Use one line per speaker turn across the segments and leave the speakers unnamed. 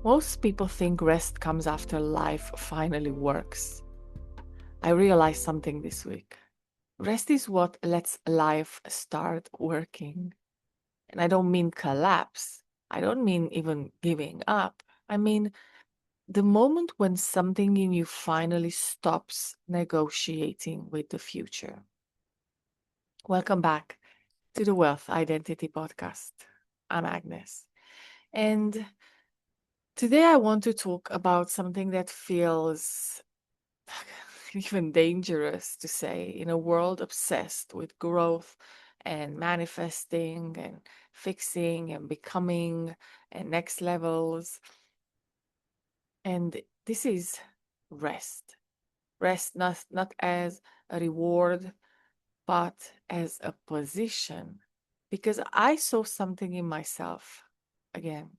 Most people think rest comes after life finally works. I realized something this week. Rest is what lets life start working. And I don't mean collapse. I don't mean even giving up. I mean the moment when something in you finally stops negotiating with the future. Welcome back to the Wealth Identity Podcast. I'm Agnes. And today I want to talk about something that feels even dangerous to say in a world obsessed with growth and manifesting and fixing and becoming and next levels. And this is rest. Rest not as a reward, but as a position. Because I saw something in myself again.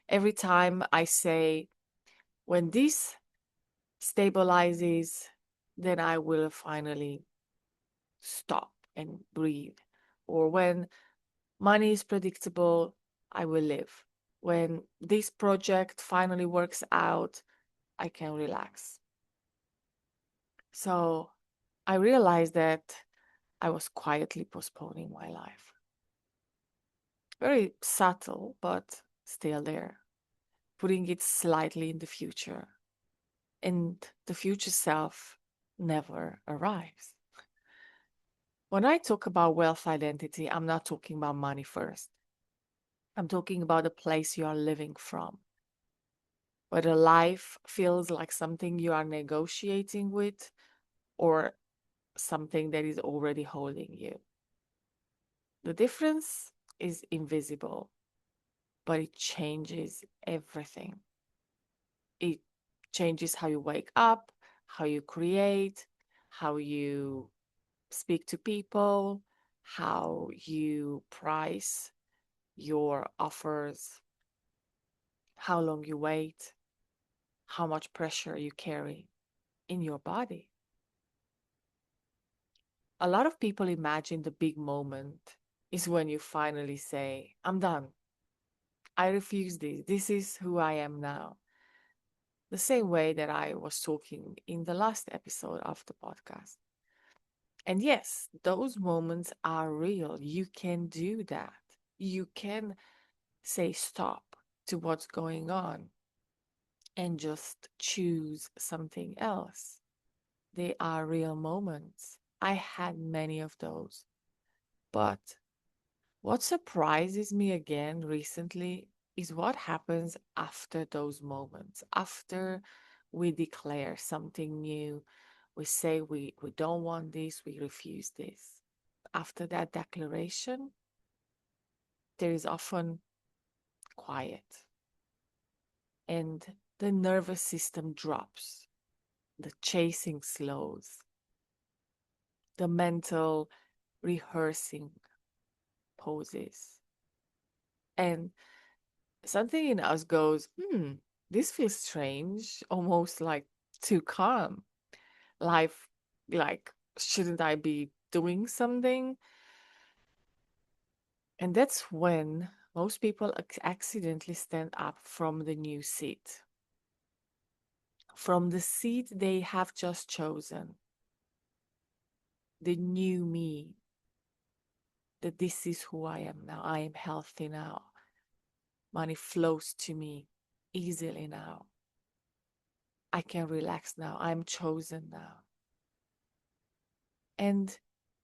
Every time I say, when this stabilizes, then I will finally stop and breathe. Or when money is predictable, I will live. When this project finally works out, I can relax. So I realized that I was quietly postponing my life. Very subtle, but still there, putting it slightly in the future. And the future self never arrives. When I talk about wealth identity, I'm not talking about money first. I'm talking about the place you are living from, whether life feels like something you are negotiating with or something that is already holding you. The difference is invisible, but it changes everything. It changes how you wake up, how you create, how you speak to people, how you price your offers, how long you wait, how much pressure you carry in your body. A lot of people imagine the big moment is when you finally say, I'm done. I refuse this. This is who I am now. The same way that I was talking in the last episode of the podcast. And yes, those moments are real. You can do that. You can say stop to what's going on and just choose something else. They are real moments. I had many of those. But what surprises me again recently is what happens after those moments, after we declare something new. We say we don't want this, we refuse this. After that declaration, there is often quiet and the nervous system drops, the chasing slows, the mental rehearsing pauses. And something in us goes, this feels strange, almost like too calm. Life, like, shouldn't I be doing something? And that's when most people accidentally stand up from the new seat, from the seat they have just chosen, the new me, that this is who I am now. I am healthy now. Money flows to me easily now. I can relax now. I'm chosen now. And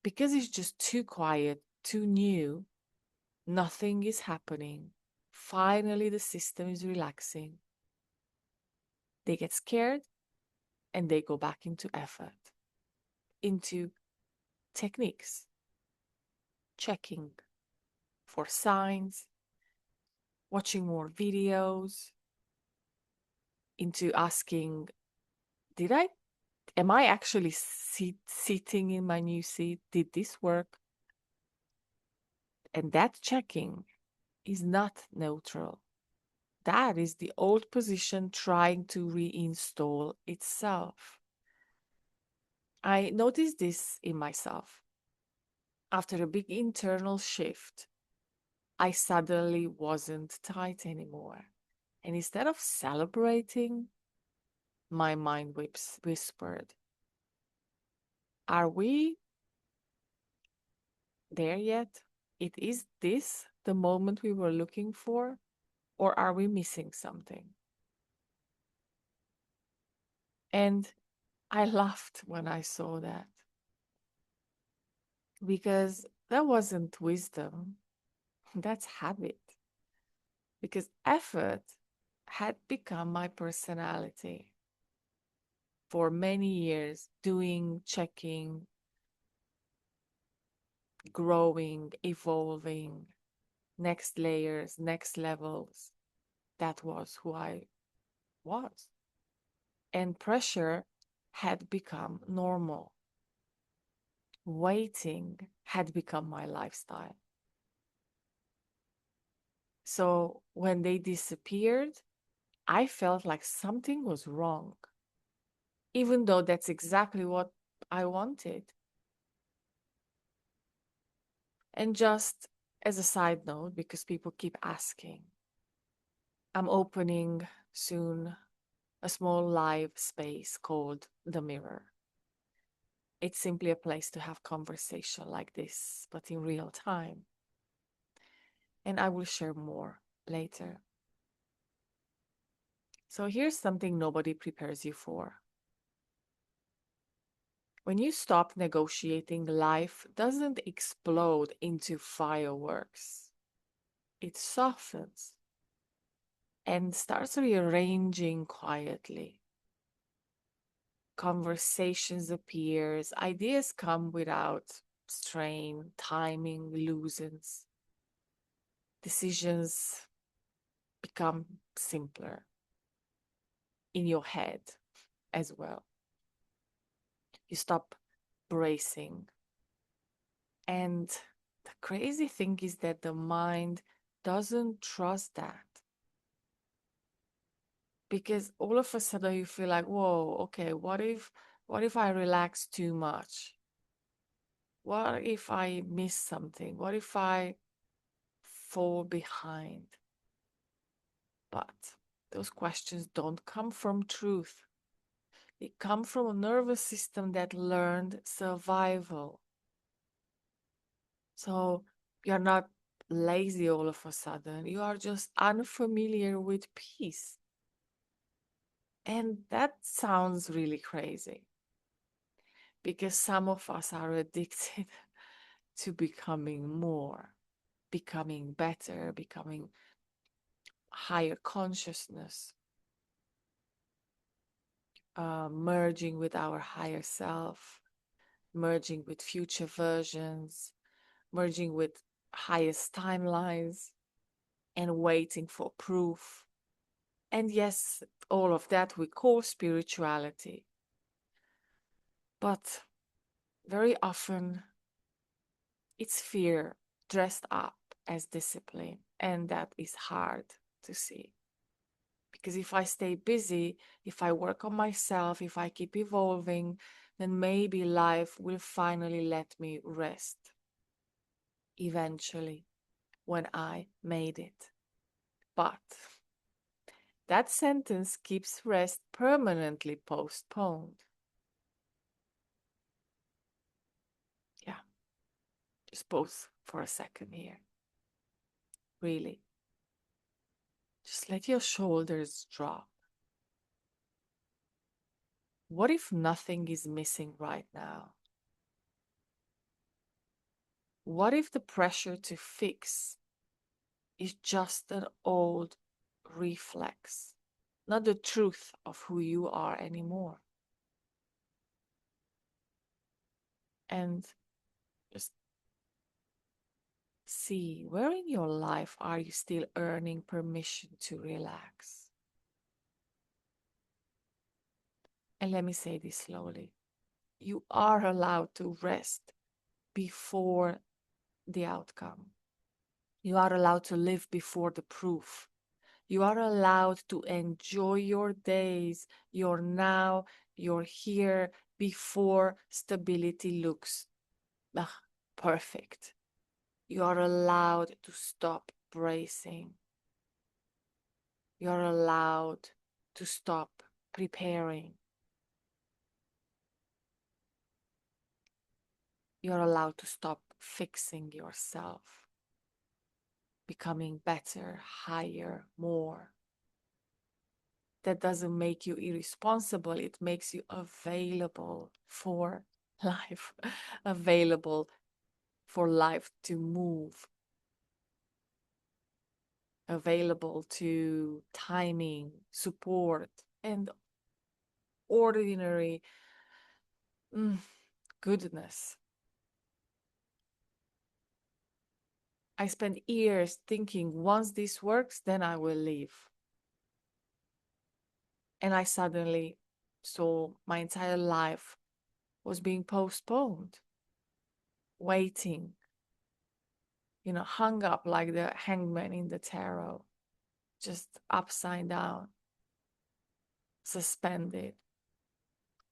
because it's just too quiet, too new, nothing is happening. Finally, the system is relaxing. They get scared and they go back into effort, into techniques, checking for signs, watching more videos, into asking, did I, am I actually sitting in my new seat? Did this work? And that checking is not neutral. That is the old position trying to reinstall itself. I noticed this in myself. After a big internal shift, I suddenly wasn't tight anymore. And instead of celebrating, my mind whispered, are we there yet? Is this the moment we were looking for? Or are we missing something? And I laughed when I saw that because that wasn't wisdom, that's habit. Because effort had become my personality for many years, doing, checking, growing, evolving, next layers, next levels. That was who I was. And pressure had become normal. Waiting had become my lifestyle. So when they disappeared, I felt like something was wrong, even though that's exactly what I wanted. And just as a side note, because people keep asking, I'm opening soon a small live space called The Mirror. It's simply a place to have conversation like this, but in real time. And I will share more later. So here's something nobody prepares you for. When you stop negotiating, life doesn't explode into fireworks. It softens and starts rearranging quietly. Conversations appears, ideas come without strain, timing loosens, decisions become simpler in your head as well. You stop bracing. And the crazy thing is that the mind doesn't trust that. Because all of a sudden you feel like, whoa, okay, what if I relax too much? What if I miss something? What if I fall behind? But those questions don't come from truth. They come from a nervous system that learned survival. So you're not lazy all of a sudden. You are just unfamiliar with peace. And that sounds really crazy because some of us are addicted to becoming more, becoming better, becoming higher consciousness, merging with our higher self, merging with future versions, merging with highest timelines, and waiting for proof. And yes, all of that we call spirituality. But very often it's fear dressed up as discipline, and that is hard to see. Because if I stay busy, if I work on myself, if I keep evolving, then maybe life will finally let me rest. Eventually, when I made it. But that sentence keeps rest permanently postponed. Yeah, just pause for a second here. Really. Just let your shoulders drop. What if nothing is missing right now? What if the pressure to fix is just an old reflex, not the truth of who you are anymore? And just see, where in your life are you still earning permission to relax? And let me say this slowly. You are allowed to rest before the outcome. You are allowed to live before the proof. You are allowed to enjoy your days, your now, your here, before stability looks perfect. You are allowed to stop bracing. You're allowed to stop preparing. You're allowed to stop fixing yourself, becoming better, higher, more. That doesn't make you irresponsible. It makes you available for life, available for life to move, available to timing, support, and ordinary goodness. I spent years thinking once this works, then I will leave. And I suddenly saw my entire life was being postponed, waiting, hung up like the hangman in the tarot, just upside down, suspended.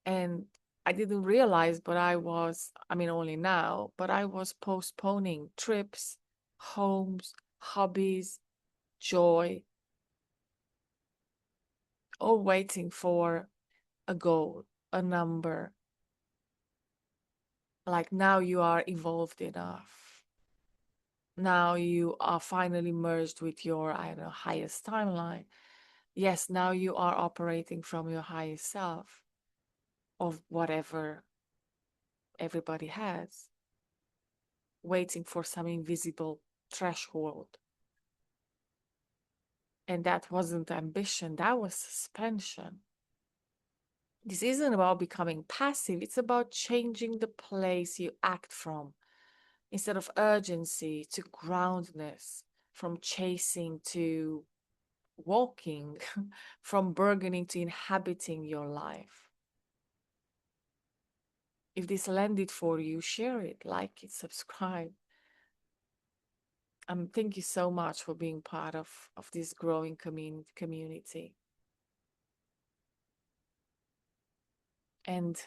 And I didn't realize, but only now, but I was postponing trips, homes, hobbies, joy, all waiting for a goal, a number. Like now you are evolved enough. Now you are finally merged with your, I don't know, highest timeline. Yes, now you are operating from your highest self of whatever everybody has, waiting for some invisible threshold. And that wasn't ambition, that was suspension. This isn't about becoming passive, it's about changing the place you act from. Instead of urgency to groundness, from chasing to walking, from bargaining to inhabiting your life. If this landed for you, share it, like it, subscribe. Thank you so much for being part of this growing community. And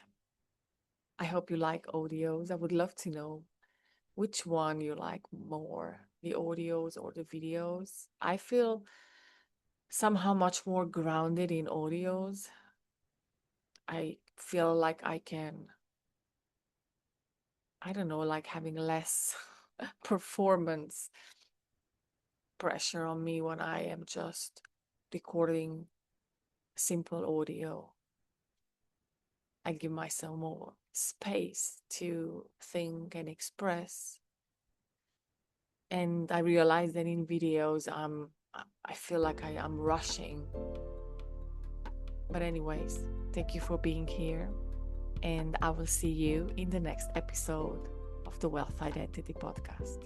I hope you like audios. I would love to know which one you like more, the audios or the videos. I feel somehow much more grounded in audios. I feel like I can, I don't know, like having less performance pressure on me when I am just recording simple audio. I give myself more space to think and express. And I realize that in videos, I feel like I am rushing. But anyways, thank you for being here. And I will see you in the next episode of the Wealth Identity Podcast.